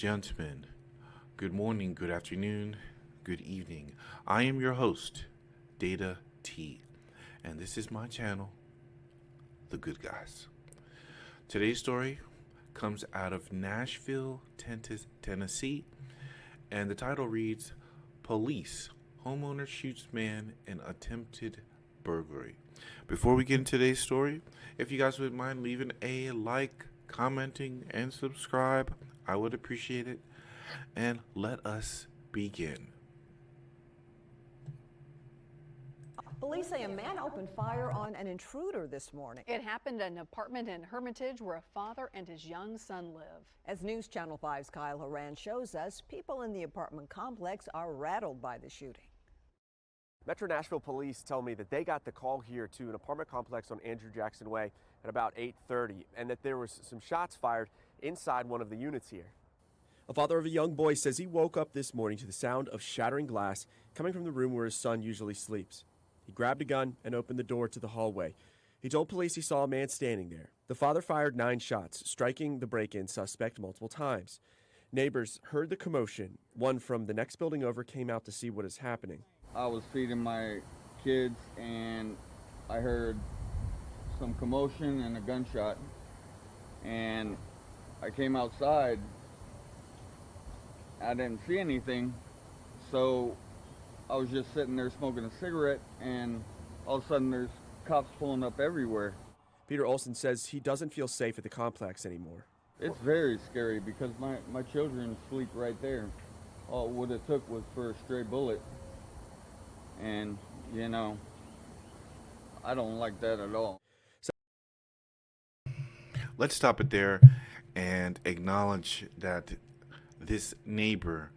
gentlemen, good morning, good afternoon, good evening. I am your host, Data T, and this is my channel, The Good Guys. Today's story comes out of Nashville, Tennessee, and the title reads, Police, Homeowner Shoots Man in Attempted Burglary. Before we get into today's story, if you guys wouldn't mind leaving a like, commenting, and subscribe, I would appreciate it. And let us begin. Police say a man opened fire on an intruder this morning. It happened in an apartment in Hermitage where a father and his young son live. As News Channel 5's Kyle Horan shows us, people in the apartment complex are rattled by the shooting. Metro Nashville police tell me that they got the call here to an apartment complex on Andrew Jackson Way at about 8:30, and that there was some shots fired inside one of the units here. A father of a young boy says he woke up this morning to the sound of shattering glass coming from the room where his son usually sleeps. He grabbed a gun and opened the door to the hallway. He told police he saw a man standing there. The father fired 9 shots, striking the break-in suspect multiple times. Neighbors heard the commotion. One from the next building over came out to see what is happening. I was feeding my kids and I heard some commotion and a gunshot, and I came outside. I didn't see anything, so I was just sitting there smoking a cigarette, and all of a sudden there's cops pulling up everywhere. Peter Olson says he doesn't feel safe at the complex anymore. It's very scary because my children sleep right there. All what it took was for a stray bullet, and you know, I don't like that at all. Let's stop it there and acknowledge that this neighbor,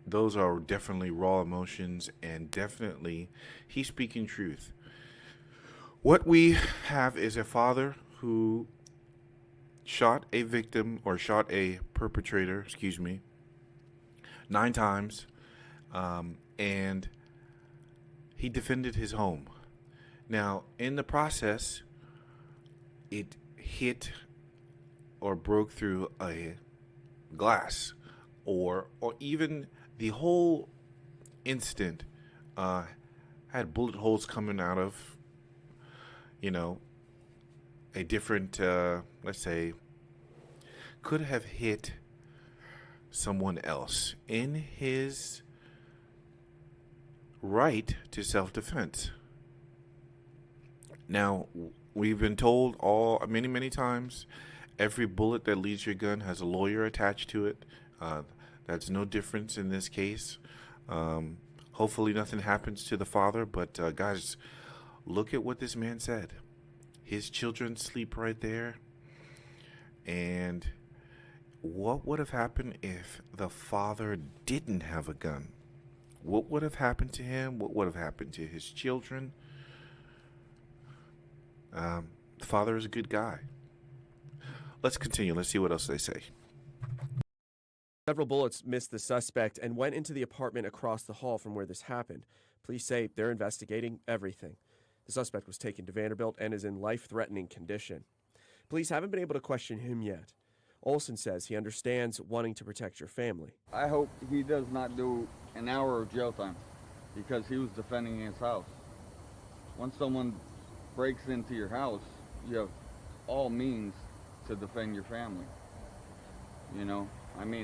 those are definitely raw emotions, and definitely he's speaking truth. What we have is a father who shot a victim, or shot a perpetrator, 9 times, and he defended his home. Now, in the process, it hit or broke through a glass, or even the whole incident had bullet holes coming out of, a different, let's say, could have hit someone else in his right to self-defense. Now, we've been told many times, every bullet that leaves your gun has a lawyer attached to it. That's no difference in this case. Hopefully nothing happens to the father, but guys, look at what this man said. His children sleep right there. And what would have happened if the father didn't have a gun? What would have happened to him? What would have happened to his children? The father is a good guy. Let's continue. Let's see what else they say. Several bullets missed the suspect and went into the apartment across the hall from where this happened. Police say they're investigating everything. The suspect was taken to Vanderbilt and is in life-threatening condition. Police haven't been able to question him yet. Olson says he understands wanting to protect your family. I hope he does not do an hour of jail time because he was defending his house. Once someone breaks into your house, you have all means to defend your family.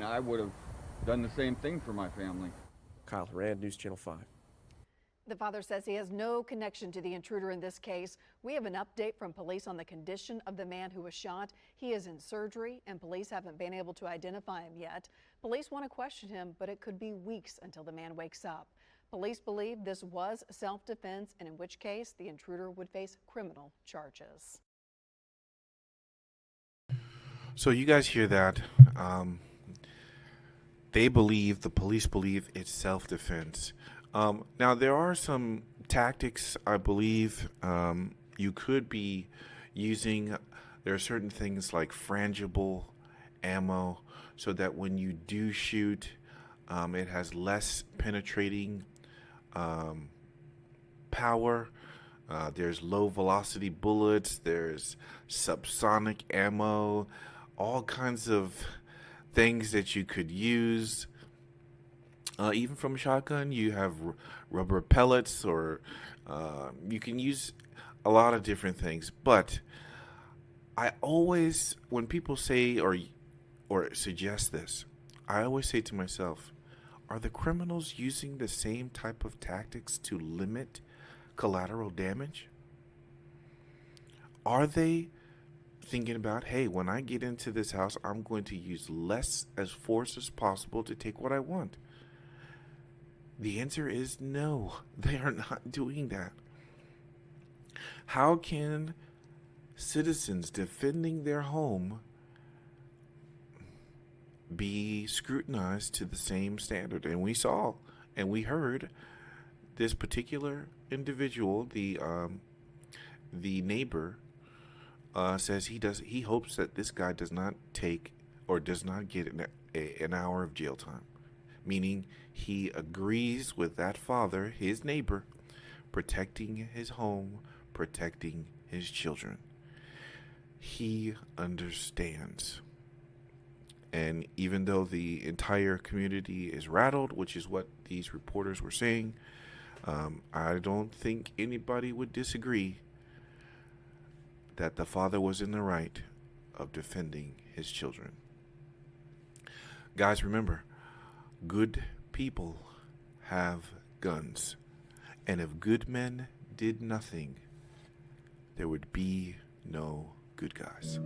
I would have done the same thing for my family. Kyle Horan, News Channel 5. The father says he has no connection to the intruder in this case. We have an update from police on the condition of the man who was shot. He is in surgery, and police haven't been able to identify him yet. Police want to question him, but it could be weeks until the man wakes up. Police believe this was self-defense, and in which case the intruder would face criminal charges. So you guys hear that? The police believe it's self-defense. Now, there are some tactics, I believe, you could be using. There are certain things like frangible ammo, so that when you do shoot, it has less penetrating power. There's low velocity bullets. There's subsonic ammo. All kinds of things that you could use. Even from a shotgun, you have rubber pellets, or you can use a lot of different things. But I always, when people say or suggest this, I always say to myself, are the criminals using the same type of tactics to limit collateral damage? Are they thinking about, hey, when I get into this house, I'm going to use less as force as possible to take what I want? The answer is no, they are not doing that. How can citizens defending their home be scrutinized to the same standard? And we saw and we heard this particular individual, the neighbor, says he hopes that this guy does not take or does not get an hour of jail time, meaning he agrees with that father, his neighbor, protecting his home, protecting his children. He understands. And even though the entire community is rattled, which is what these reporters were saying, I don't think anybody would disagree that the father was in the right of defending his children. Guys, remember, good people have guns. And if good men did nothing, there would be no good guys.